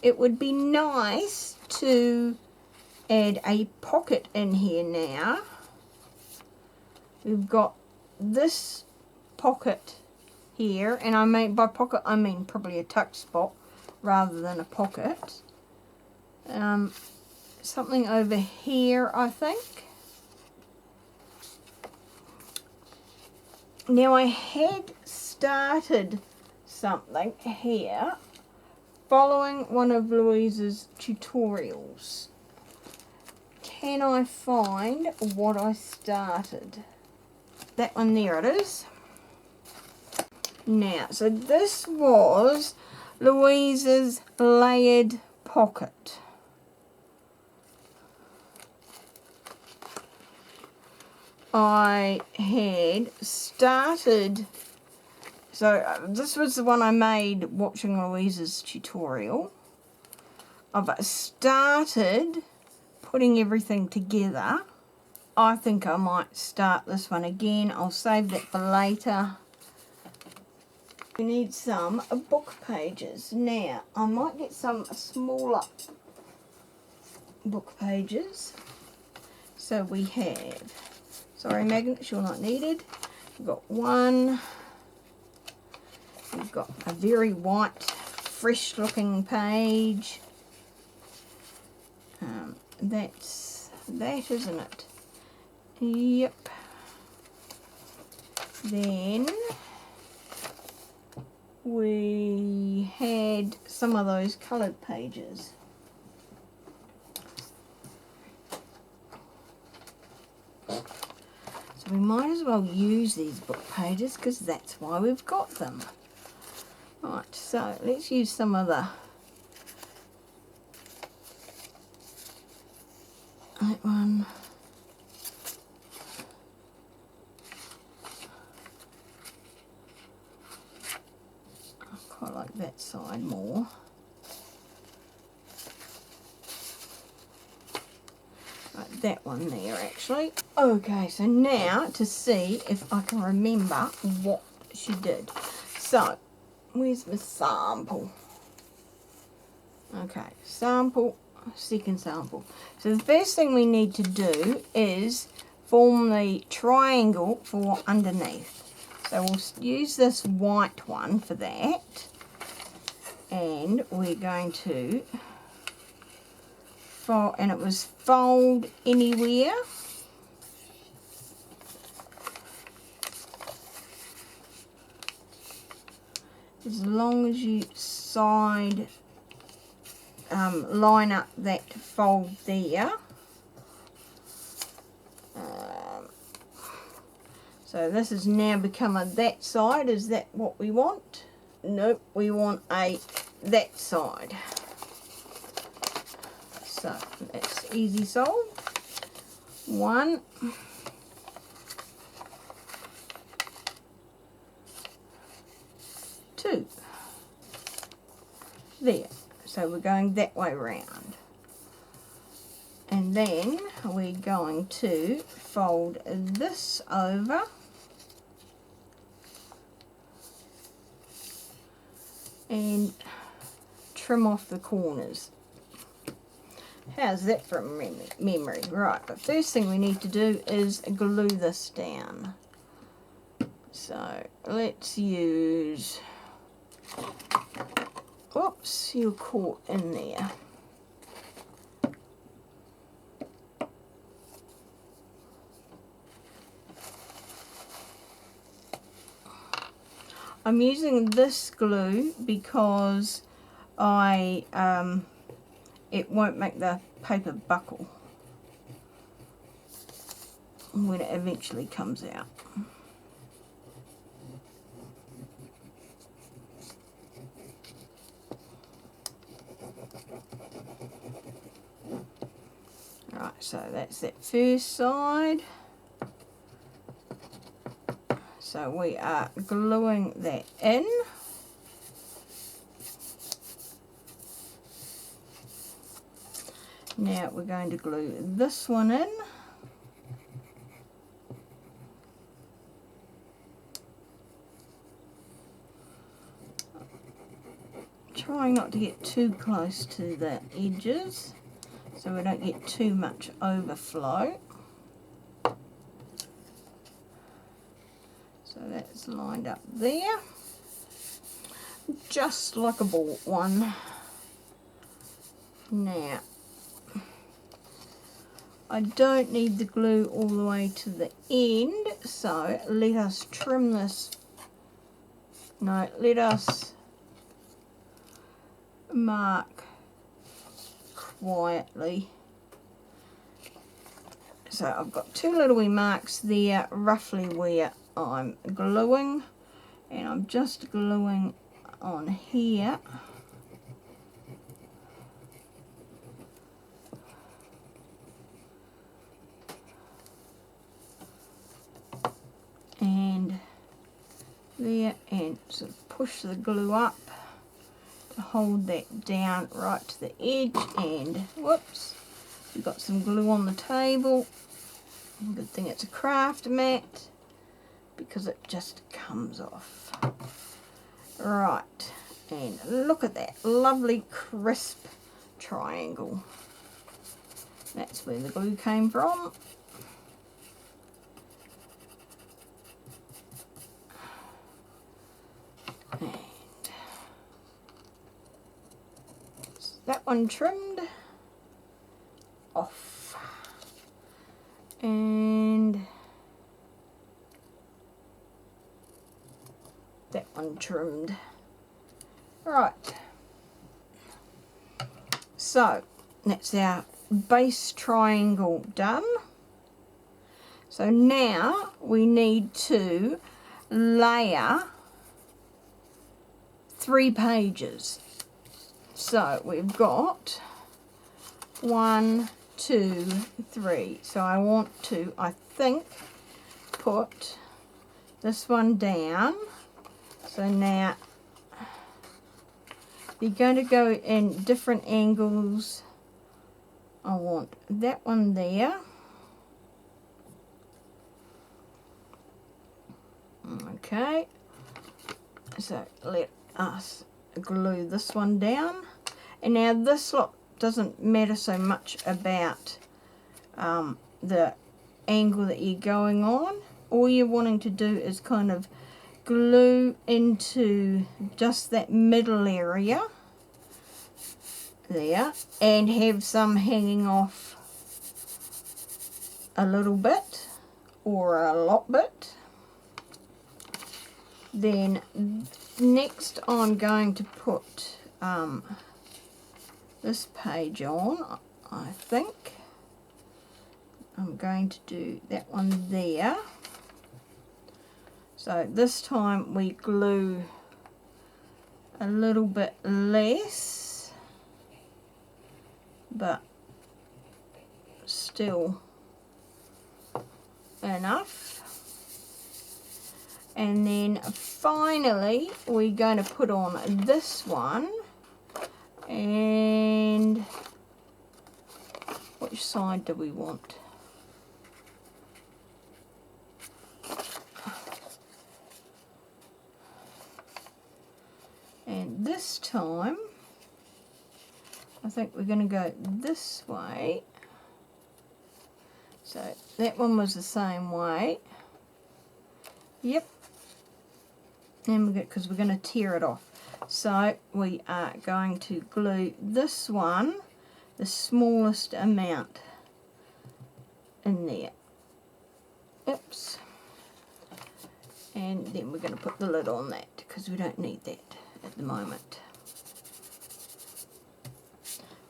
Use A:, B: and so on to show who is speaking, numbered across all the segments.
A: it would be nice to add a pocket in here now. We've got this pocket here, and I mean by pocket I mean probably a tuck spot rather than a pocket. Something over here, I think. Now I had started something here following one of Luise's tutorials. Can I find what I started? That one there it is. Now, so this was Luise's layered pocket. I had started, so this was the one I made watching Luise's tutorial. I've started putting everything together. I think I might start this one again. I'll save that for later. We need some book pages. Now, I might get some smaller book pages. So we have, sorry magnets, you're not needed. We've got one. We've got a very white, fresh looking page. That's that, isn't it? Yep. Then we had some of those coloured pages. So we might as well use these book pages because that's why we've got them. Right, so let's use some of that one. I quite like that side more. Right, that one there actually. Okay, so now to see if I can remember what she did. So, where's my sample? Okay, sample, second sample. So the first thing we need to do is form the triangle for underneath. So we'll use this white one for that, and we're going to fold, and it was fold anywhere. As long as you side line up that fold there. So this has now become a that side. Is that what we want? Nope, we want a that side. So that's easy solved. 1, 2. There. So we're going that way round. And then we're going to fold this over. And trim off the corners. How's that from memory? Right, the first thing we need to do is glue this down. So let's use, oops, you're caught in there. I'm using this glue because it won't make the paper buckle when it eventually comes out. Right, so that's that first side. So we are gluing that in. Now we're going to glue this one in. trying not to get too close to the edges so we don't get too much overflow. So that's lined up there, just like a bought one. Now, I don't need the glue all the way to the end, so let us trim this. No, let us mark quietly. So I've got two little wee marks there, roughly where I'm gluing, and I'm just gluing on here. And there, and sort of push the glue up to hold that down right to the edge. And whoops, we've got some glue on the table. Good thing it's a craft mat because it just comes off. Right, and look at that lovely crisp triangle. That's where the glue came from. And that one trimmed off. And that one trimmed. Right. So that's our base triangle done. So now we need to layer 3 pages. So we've got 1, 2, 3. So I want to, I think, put this one down. So now you're going to go in different angles. I want that one there. Okay. So let us glue this one down. And now this lot doesn't matter so much about the angle that you're going on. All you're wanting to do is kind of glue into just that middle area there and have some hanging off a little bit or a lot bit. Then next I'm going to put this page on. I think I'm going to do that one there. So this time we glue a little bit less, but still enough. And then finally we're going to put on this one. And which side do we want? And this time I think we're going to go this way. So that one was the same way. Yep. And because we're going to tear it off. So we are going to glue this one, the smallest amount, in there. Oops. And then we're going to put the lid on that because we don't need that at the moment.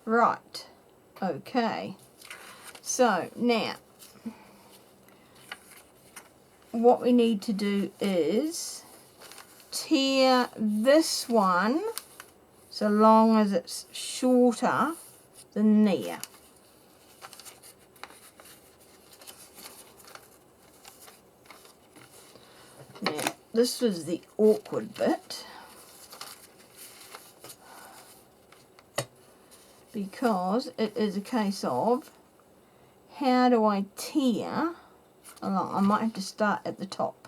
A: Right. Okay. So now what we need to do is tear this one so long as it's shorter than there. Now this was the awkward bit because it is a case of how do I tear along. I might have to start at the top,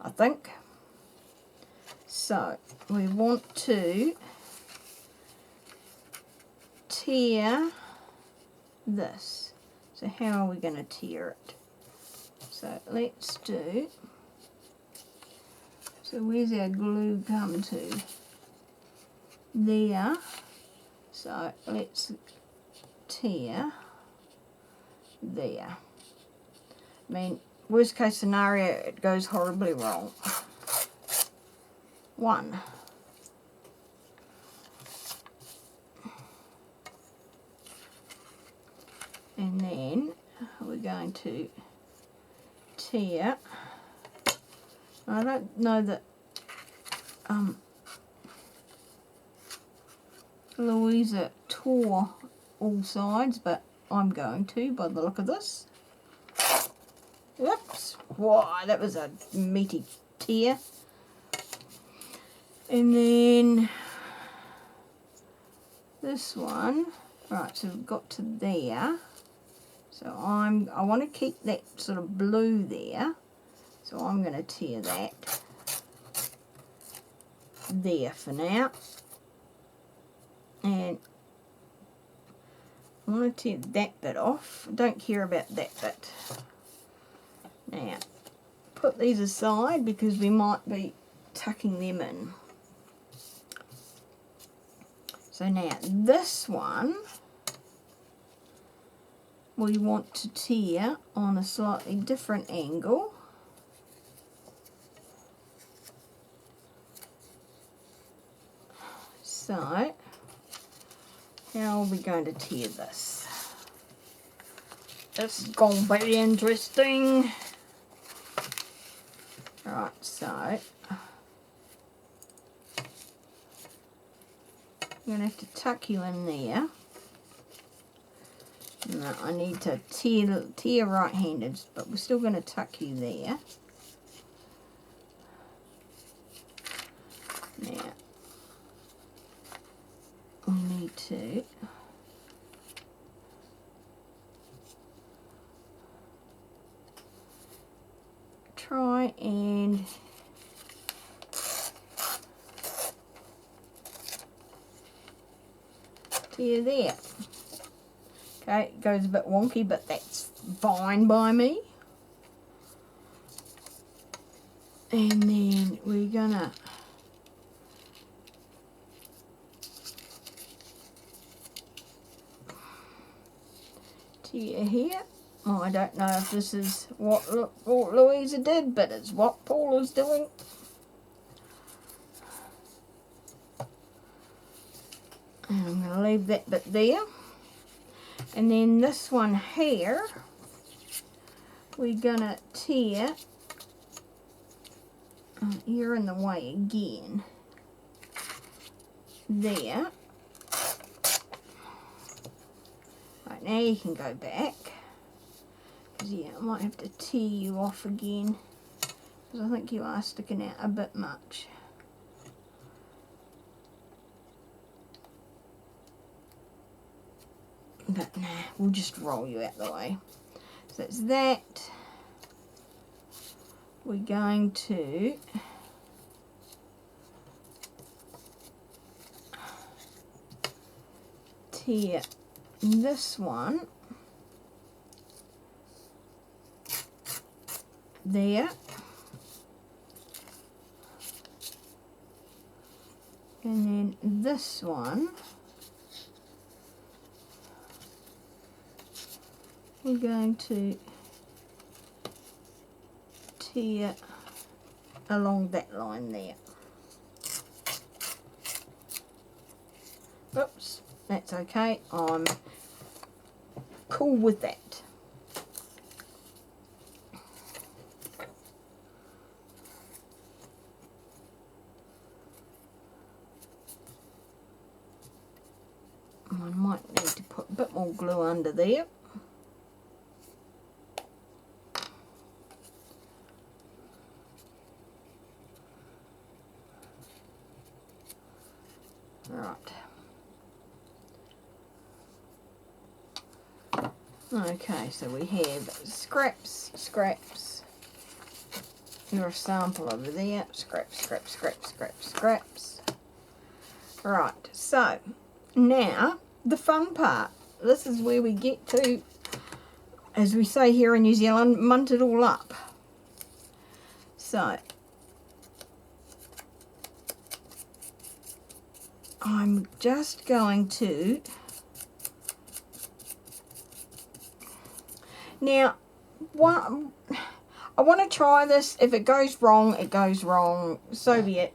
A: I think. So we want to tear this. So how are we going to tear it? So let's do, so where's our glue come to? There. So let's tear there. I mean, worst case scenario, it goes horribly wrong. 1. And then we're going to tear. I don't know that Luise tore all sides, but I'm going to by the look of this. Whoops! Wow, that was a meaty tear. And then this one. Right, so we've got to there. So I want to keep that sort of blue there. So I'm going to tear that there for now. And I want to tear that bit off. I don't care about that bit. Now, put these aside because we might be tucking them in. So now, this one we want to tear on a slightly different angle. So, how are we going to tear this? This is going to be interesting. Right, so I'm going to have to tuck you in there. No, I need to tear right-handed, but we're still going to tuck you there. Now, we need to try and tear there. Okay, it goes a bit wonky, but that's fine by me. And then we're gonna tear here. Oh, I don't know if this is what Luise did, but it's what Paula's doing. And I'm going to leave that bit there. And then this one here, we're going to tear. You're in the way again. There. Right, now you can go back. Because, yeah, I might have to tear you off again. Because I think you are sticking out a bit much. But nah, we'll just roll you out the way. So that's that. We're going to tear this one there. And then this one we're going to tear along that line there. Oops, that's okay. I'm cool with that. I might need to put a bit more glue under there. Right. Okay, so we have scraps, scraps. Your sample over there. Scraps, scraps, scraps, scraps, scraps. Right, so now the fun part. This is where we get to, as we say here in New Zealand, munt it all up. So I'm just going to, now I want to try this. If it goes wrong, it goes wrong. So be it.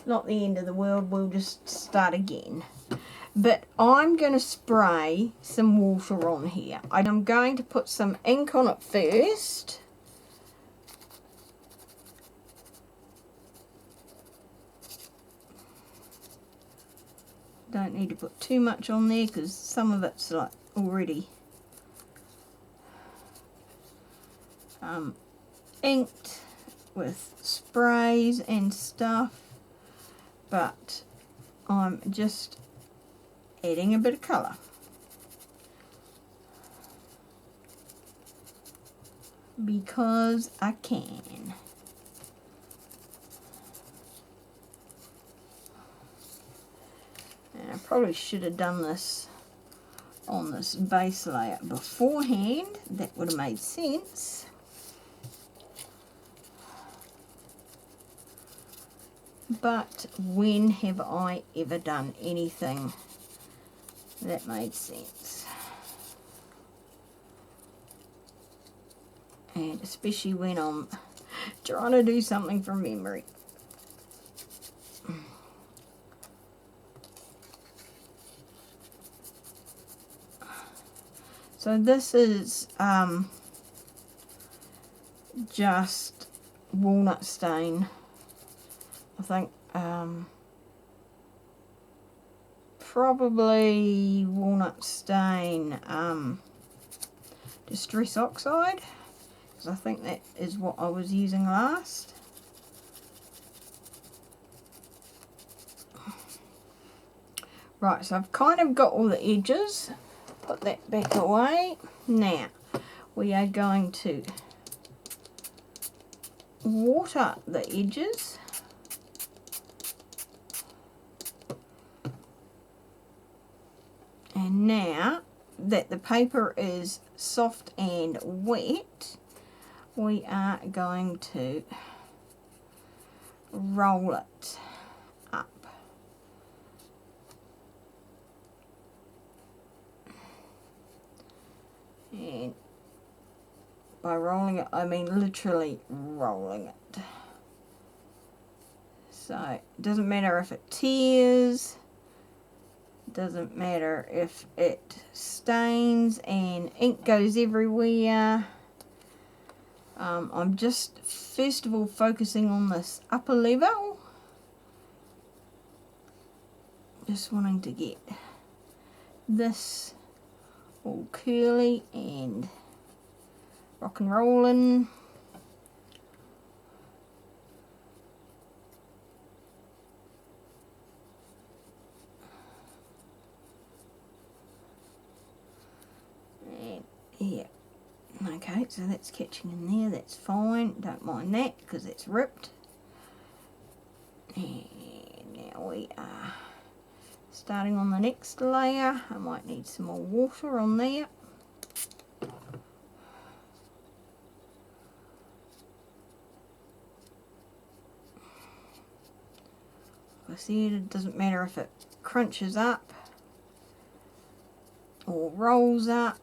A: Not the end of the world. We'll just start again. But I'm going to spray some water on here. I'm going to put some ink on it first. Don't need to put too much on there because some of it's like already inked with sprays and stuff, but I'm just adding a bit of colour because I can. And I probably should have done this on this base layer beforehand. That would have made sense. But when have I ever done anything that made sense? And especially when I'm trying to do something from memory. So this is just walnut stain. I think probably walnut stain distress oxide, because I think that is what I was using last. Right, so I've kind of got all the edges. Put that back away. Now we are going to water the edges. And now that the paper is soft and wet, we are going to roll it up. And by rolling it, I mean literally rolling it. So it doesn't matter if it tears. Doesn't matter if it stains and ink goes everywhere. I'm just first of all focusing on this upper level. Just wanting to get this all curly and rock and rolling. Yeah, okay, so that's catching in there, that's fine, don't mind that because it's ripped. And now we are starting on the next layer. I might need some more water on there. Like I said, it doesn't matter if it crunches up or rolls up.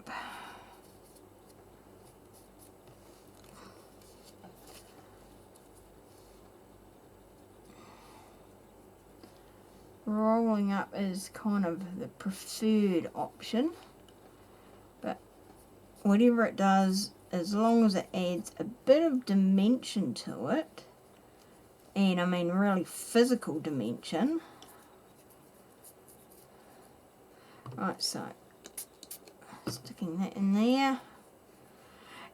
A: Rolling up is kind of the preferred option, but whatever it does, as long as it adds a bit of dimension to it, and I mean really physical dimension. Right, so sticking that in there.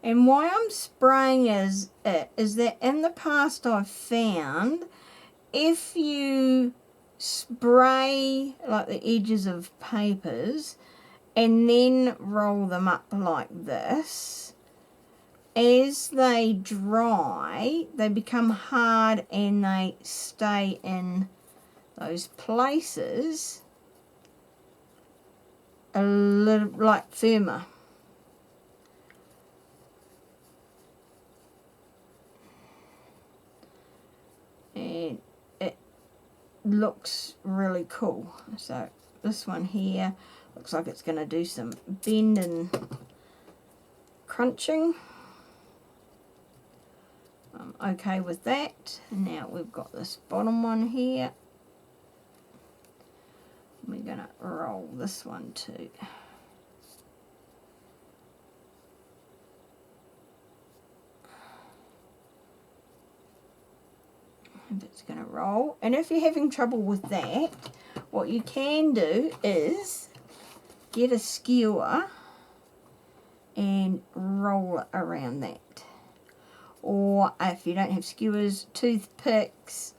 A: And why I'm spraying is that in the past I've found if you spray like the edges of papers and then roll them up like this, as they dry they become hard and they stay in those places, a little like firmer. And it looks really cool. So this one here looks like it's going to do some bend and crunching. I'm okay with that. Now we've got this bottom one here. We're going to roll this one too. If it's going to roll. And if you're having trouble with that, what you can do is get a skewer and roll it around that. Or if you don't have skewers, toothpicks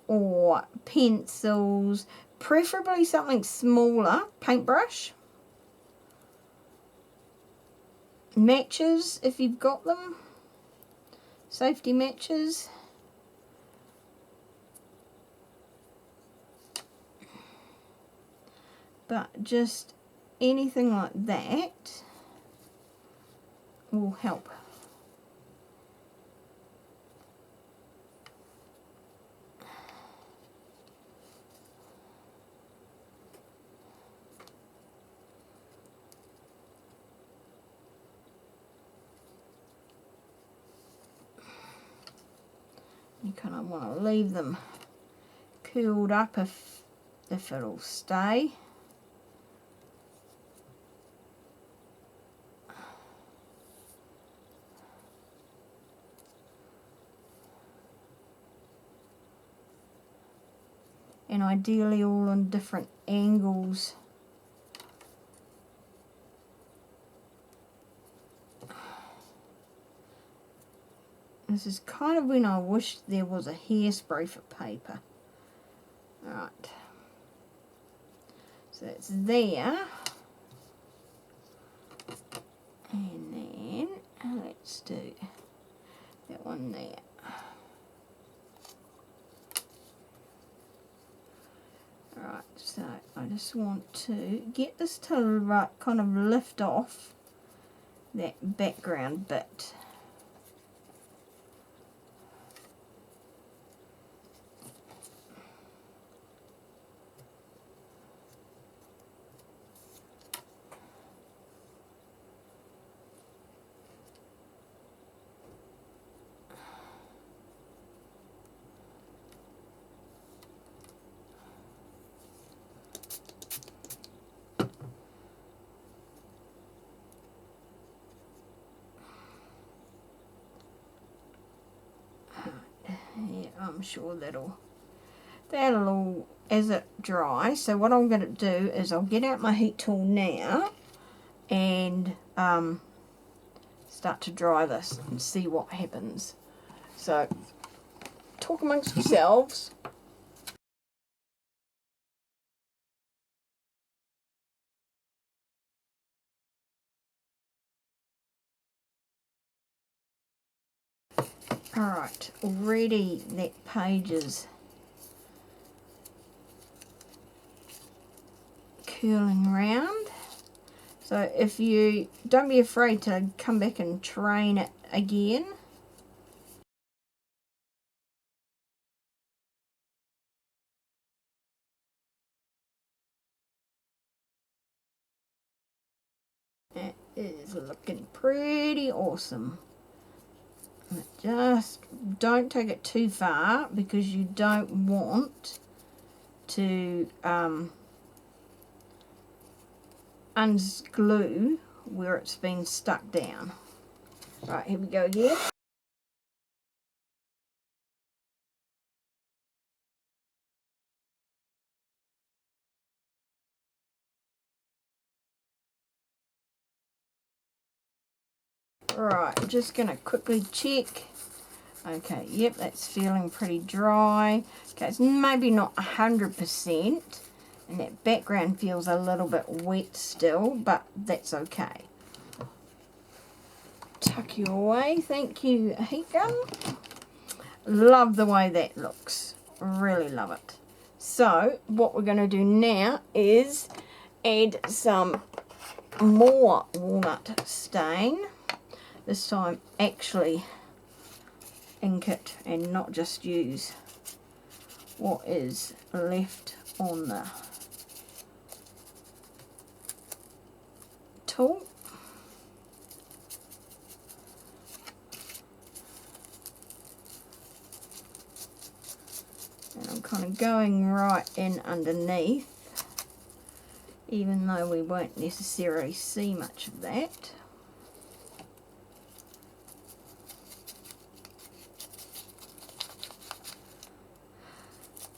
A: or pencils, preferably something smaller, paintbrush, matches if you've got them, safety matches. But just anything like that will help. You kind of want to leave them curled up if it'll stay. And ideally all on different angles. This is kind of when I wish there was a hairspray for paper. Alright. So it's there. And then let's do that one there. Alright, so I just want to get this to kind of lift off that background bit. Yeah, I'm sure that'll all, as it dries. So what I'm going to do is I'll get out my heat tool now and start to dry this and see what happens. So talk amongst yourselves. Alright, already that page is curling round. So if you don't be afraid to come back and train it again. It is looking pretty awesome. Just don't take it too far because you don't want to unglue where it's been stuck down. Right, here we go again. Right, just going to quickly check. Okay, yep, that's feeling pretty dry. Okay, it's maybe not 100%, and that background feels a little bit wet still, but that's okay. Tuck you away. Thank you, heat gun. Love the way that looks. Really love it. So, what we're going to do now is add some more walnut stain. This time actually ink it and not just use what is left on the tool. And I'm kind of going right in underneath, even though we won't necessarily see much of that.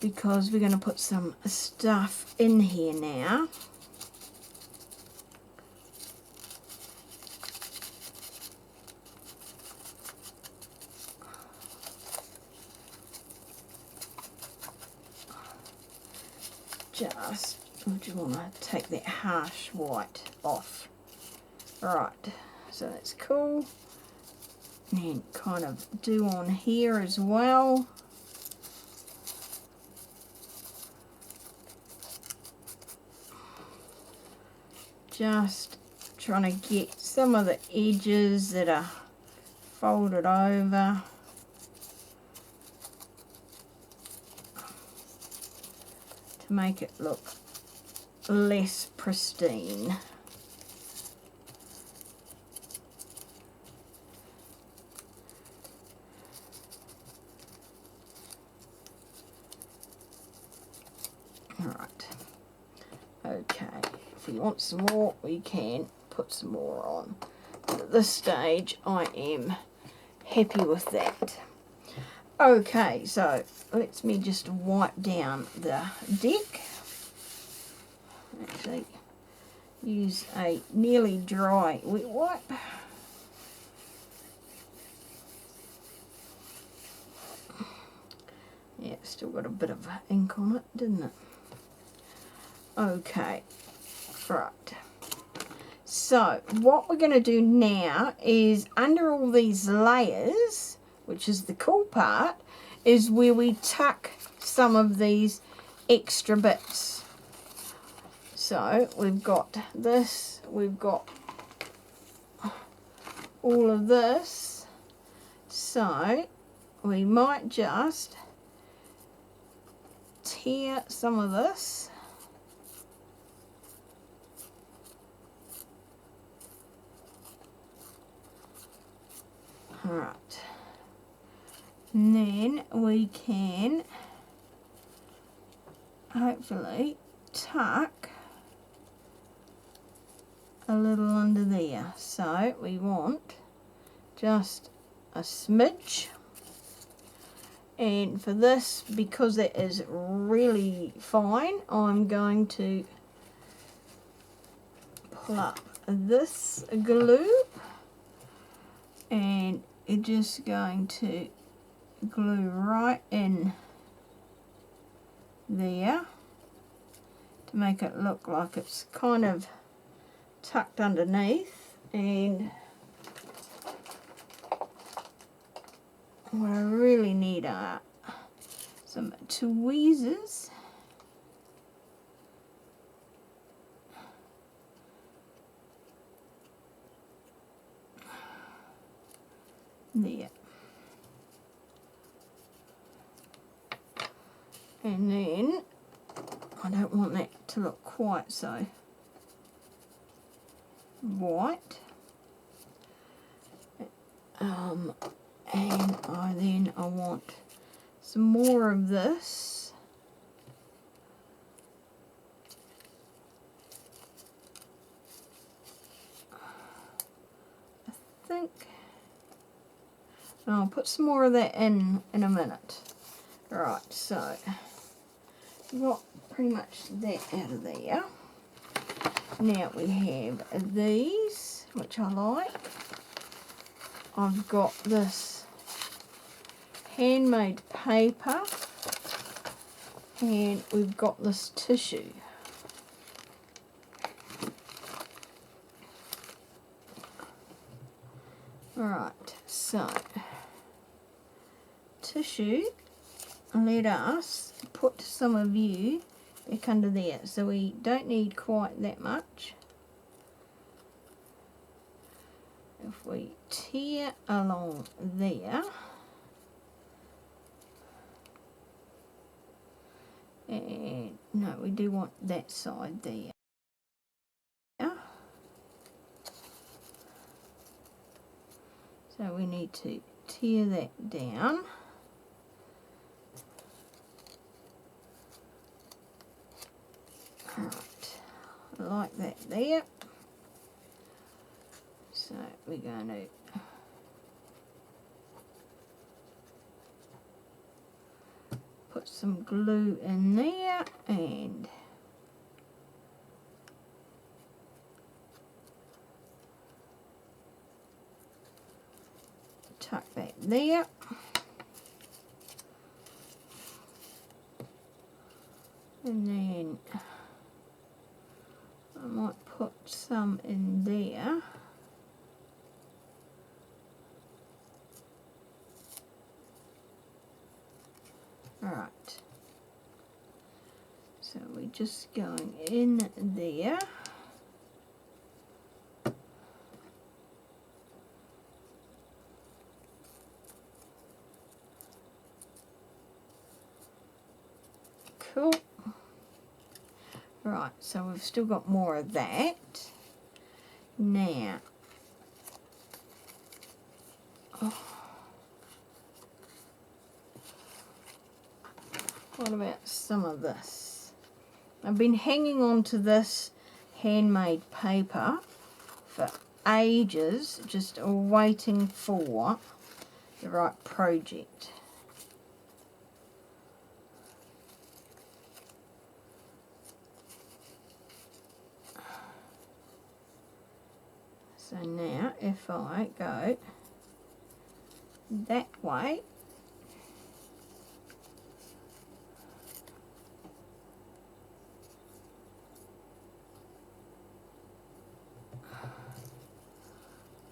A: Because we're going to put some stuff in here now. Just, I just want to take that harsh white off. Right, so that's cool. And kind of do on here as well. Just trying to get some of the edges that are folded over. To make it look less pristine. Alright. Okay. If you want some more, we can put some more on. But at this stage, I am happy with that. Okay, so let me just wipe down the deck. Actually, use a nearly dry wet wipe. Yeah, it's still got a bit of ink on it, didn't it? Okay. Right, so what we're going to do now is under all these layers, which is the cool part, is where we tuck some of these extra bits. So we've got this, we've got all of this, so we might just tear some of this. Alright, and then we can hopefully tuck a little under there. So we want just a smidge, and for this, because it is really fine, I'm going to pull up this glue and it's just going to glue right in there to make it look like it's kind of tucked underneath. And what I really need are some tweezers. There. And then I don't want that to look quite so white. And I want some more of this. I think I'll put some more of that in a minute. Right, so we've got pretty much that out of there. Now we have these, which I like. I've got this handmade paper, and we've got this tissue. Alright, so tissue, let us put some of you back under there. So we don't need quite that much. If we tear along there, and no, we do want that side there. So we need to tear that down. Right, like that there. So we're going to put some glue in there and tuck that there. And then I might put some in there. Alright. So we're just going in there. Cool. Right, so we've still got more of that. Now, what about some of this? I've been hanging on to this handmade paper for ages, just waiting for the right project. So now if I go that way,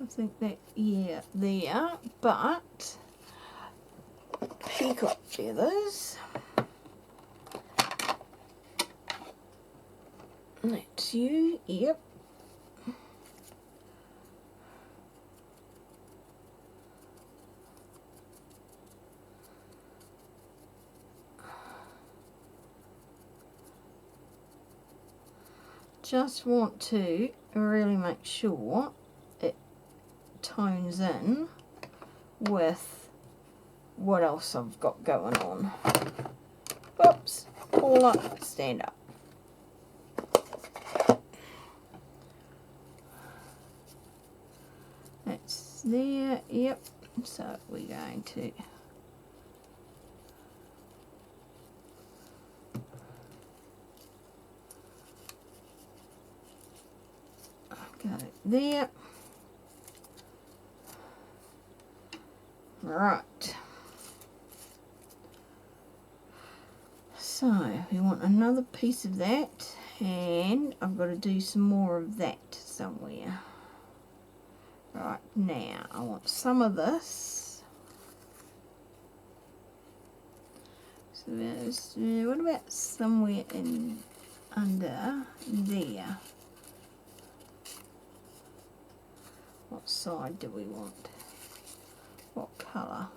A: I think that, yeah, there, but peacock feathers, that's you, yep. Just want to really make sure it tones in with what else I've got going on. Oops, pull up, stand up. That's there, yep. So we're going to go there. Right. So we want another piece of that, and I've got to do some more of that somewhere. Right, now I want some of this. So there's, what about somewhere in under there? What side do we want? What colour?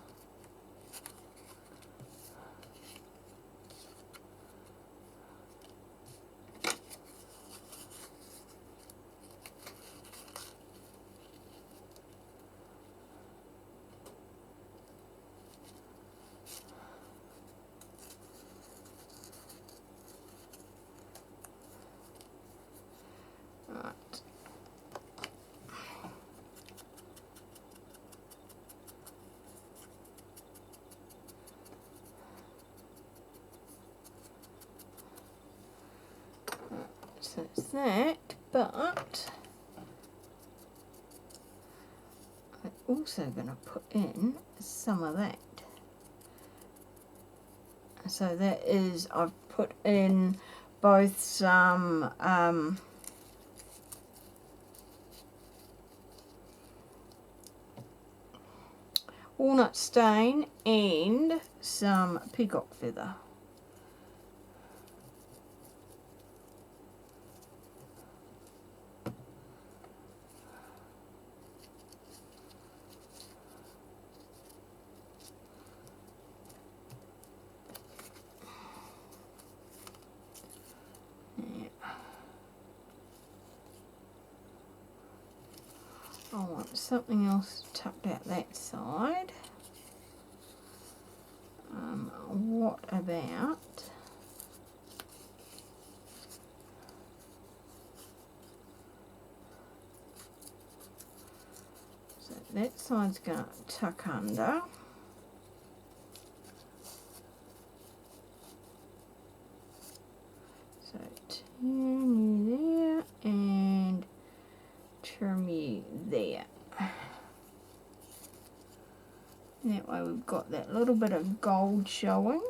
A: So it's that, but I'm also going to put in some of that. So that is, I've put in both some walnut stain and some peacock feather. I want something else tucked out that side. What about so that side's going to tuck under. So turn you there and trim you there. That way we've got that little bit of gold showing.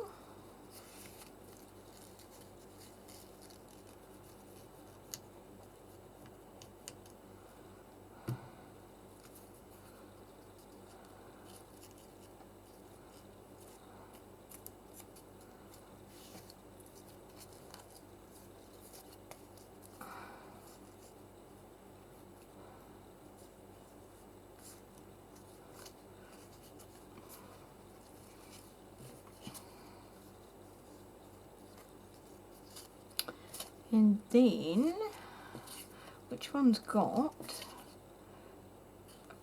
A: And then, which one's got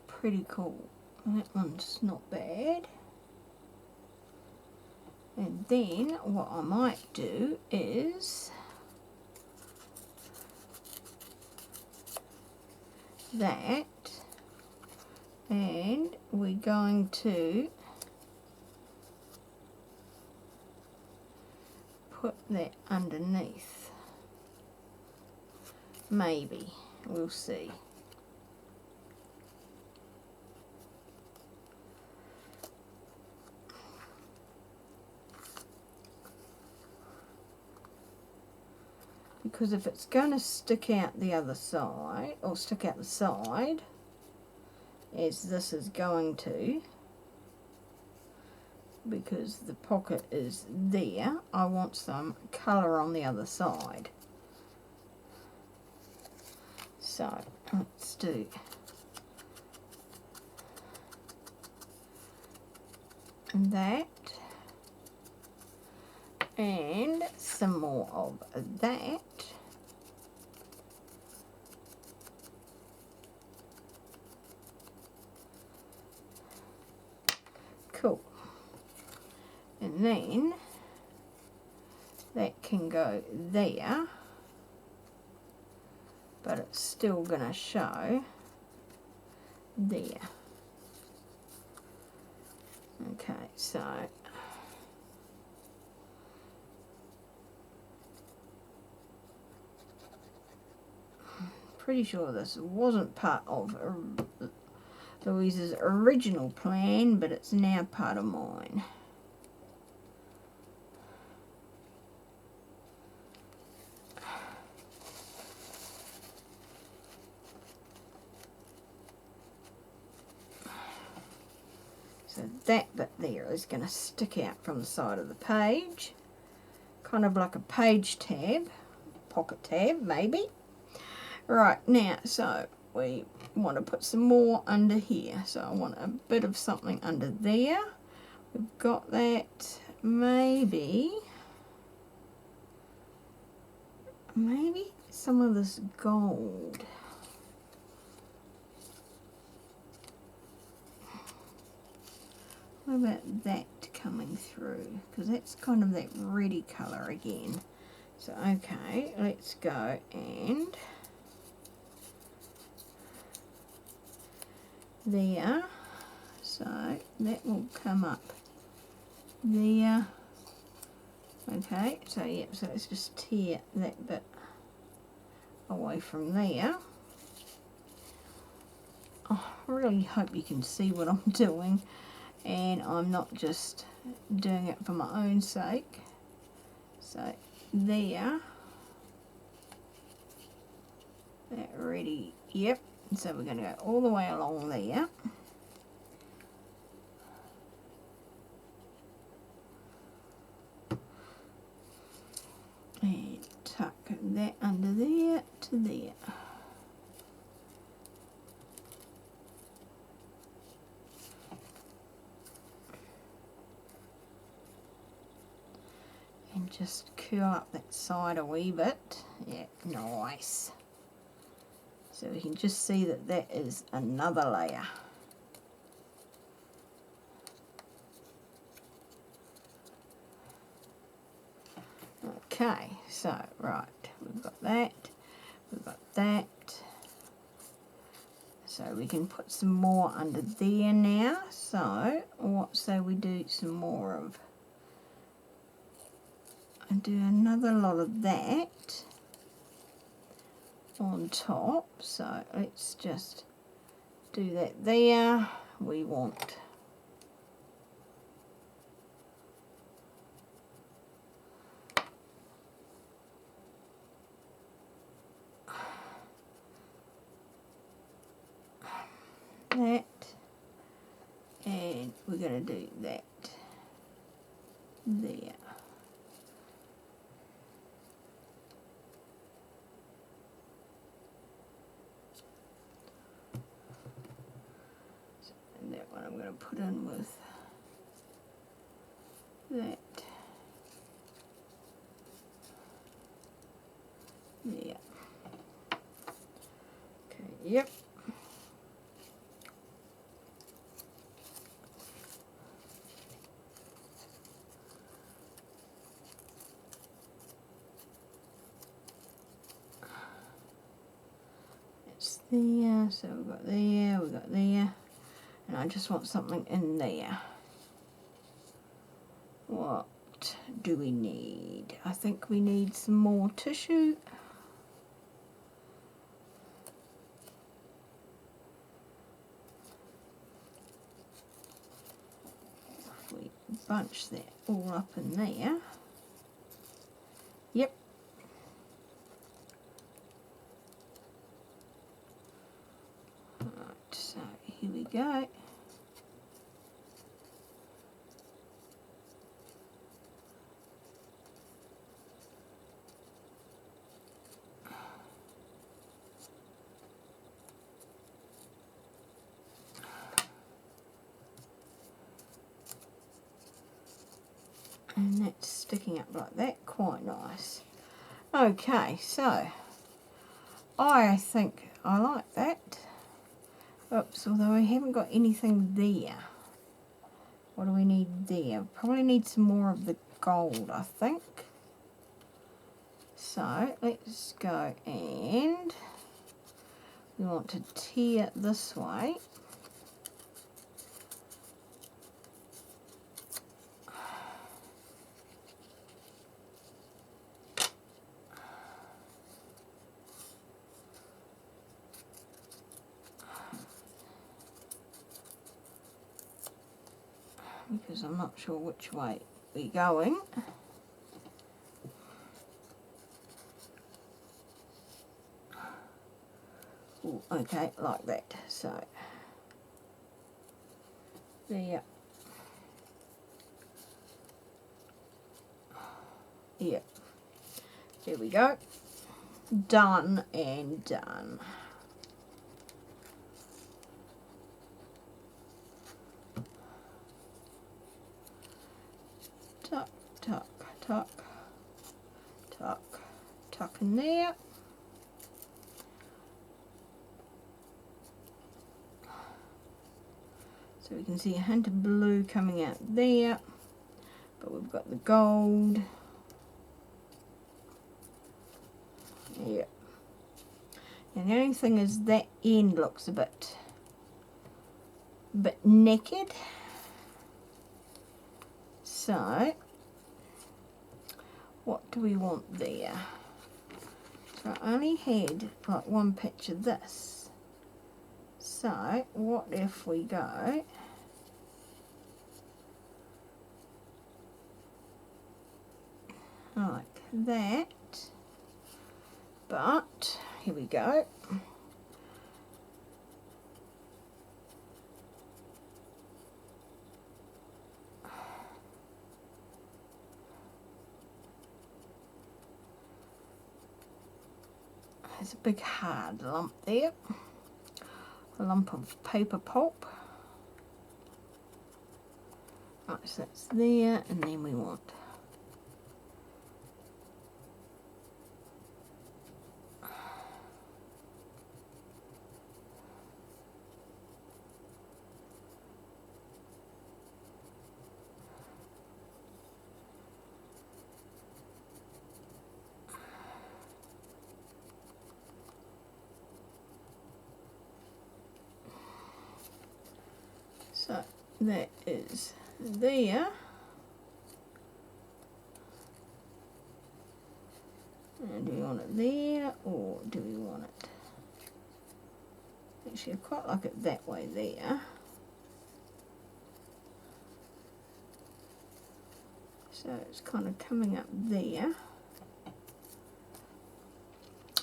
A: pretty cool? That one's not bad. And then what I might do is that, and we're going to put that underneath. Maybe, we'll see. Because if it's going to stick out the other side, or stick out the side, as this is going to, because the pocket is there, I want some colour on the other side. So let's do that and some more of that. Cool. And then that can go there, but it's still going to show there. Okay, so pretty sure this wasn't part of Luise's original plan, but it's now part of mine. So that bit there is going to stick out from the side of the page, kind of like a page tab, pocket tab maybe. Right, now, so we want to put some more under here. So I want a bit of something under there. We've got that. Maybe some of this gold. What about that coming through? Because that's kind of that reddy colour again. So, okay, let's go and there. So that will come up there. Okay, so yeah, so let's just tear that bit away from there. Oh, I really hope you can see what I'm doing, and I'm not just doing it for my own sake. So there, that ready, yep. So we're going to go all the way along there. And tuck that under there to there. And just curl up that side a wee bit. Yeah, nice. So we can just see that that is another layer. Okay, so right, we've got that, we've got that. So we can put some more under there now. So what say we do some more of, and do another lot of that on top. So let's just do that there. We want that, and we're going to do that there. And that one I'm going to put in with that there. Okay, yep. There, so we've got there, we've got there, and I just want something in there. What do we need? I think we need some more tissue. If we bunch that all up in there. Yep. So here we go. And that's sticking up like that, quite nice. Okay, so I think I like that. Oops, although I haven't got anything there. What do we need there? Probably need some more of the gold, I think. So let's go, and we want to tear this way. Because I'm not sure which way we're going. Ooh, okay, like that. So there. Yeah. There we go. Done and done. Tuck, tuck, tuck, tuck, tuck in there. So we can see a hint of blue coming out there, but we've got the gold. Yeah. And the only thing is that end looks a bit naked. So, what do we want there? So I only had like one picture of this. So, what if we go like that? But, here we go. There's a big hard lump there, a lump of paper pulp. Right, so that's there, and then we want So that is there. And do we want it there, or do we want it? Actually, I quite like it that way there. So it's kind of coming up there.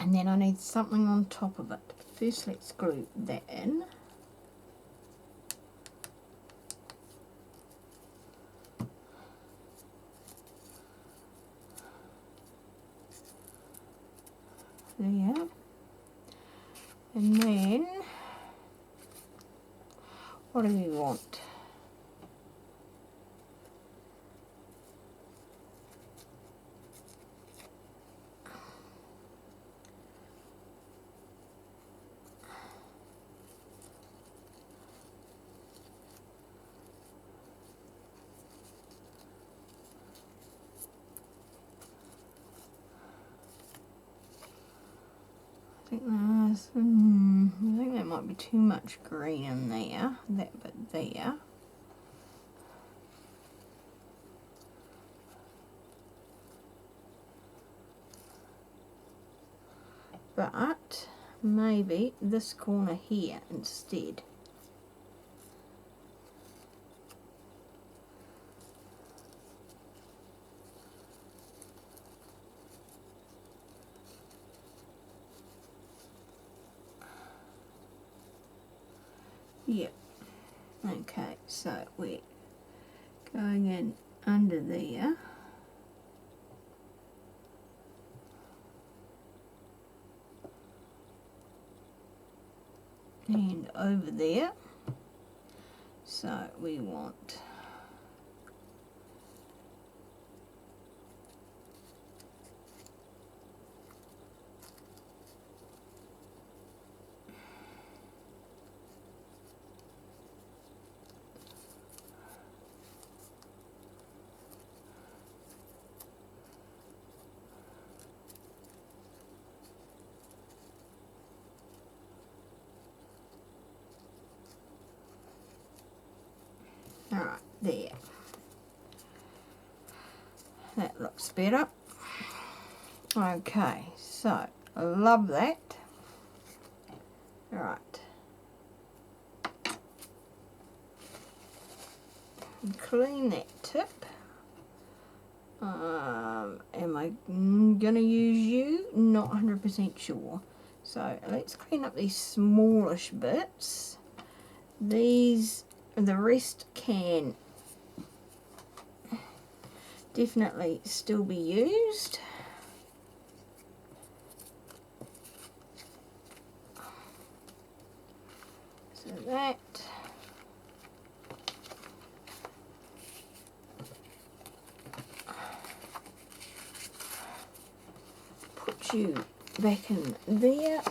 A: And then I need something on top of it. First, let's glue that in. There. And then, what do we want? I think that might be too much green in there, that bit there. But maybe this corner here instead. Yep. Okay, so we're going in under there. And over there. So we want alright, there. That looks better. Okay, so I love that. Alright. Clean that tip. Am I gonna use you? Not 100% sure. So let's clean up these smallish bits. These, the rest can definitely still be used. So that. Put you back in there.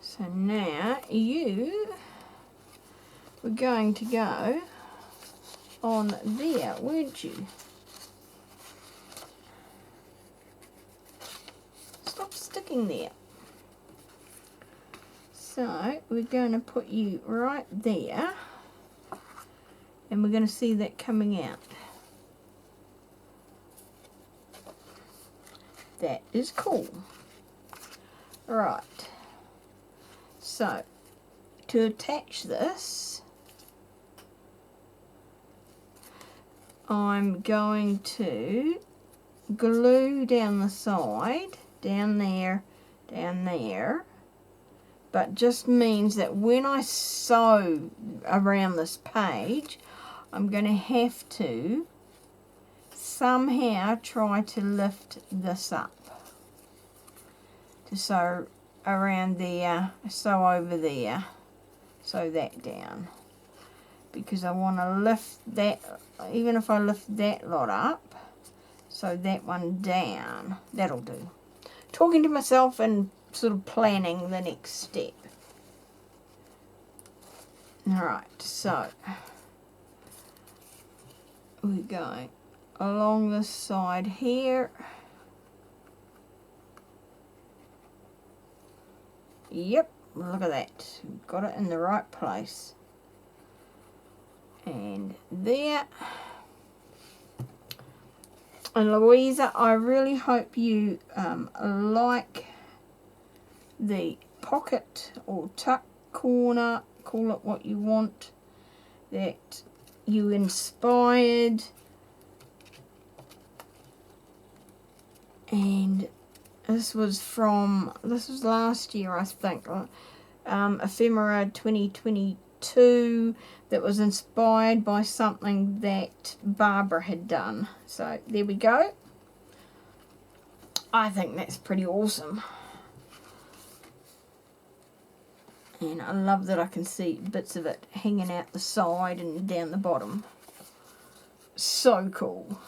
A: So now you were going to go on there, weren't you? Stop sticking there. So we're going to put you right there, and we're going to see that coming out. That is cool. Right. So, to attach this, I'm going to glue down the side, down there, but just means that when I sew around this page, I'm going to have to somehow try to lift this up, to sew around there, sew over there, sew that down, because I want to lift that, even if I lift that lot up, sew that one down, that'll do. Talking to myself and sort of planning the next step. Alright, so we're going along this side here. Yep, look at that. Got it in the right place. And there. And Louisa, I really hope you like the pocket or tuck corner, call it what you want, that you inspired. And this was last year, I think, Ephemera 2022, that was inspired by something that Barbara had done. So there we go. I think that's pretty awesome. And I love that I can see bits of it hanging out the side and down the bottom. So cool.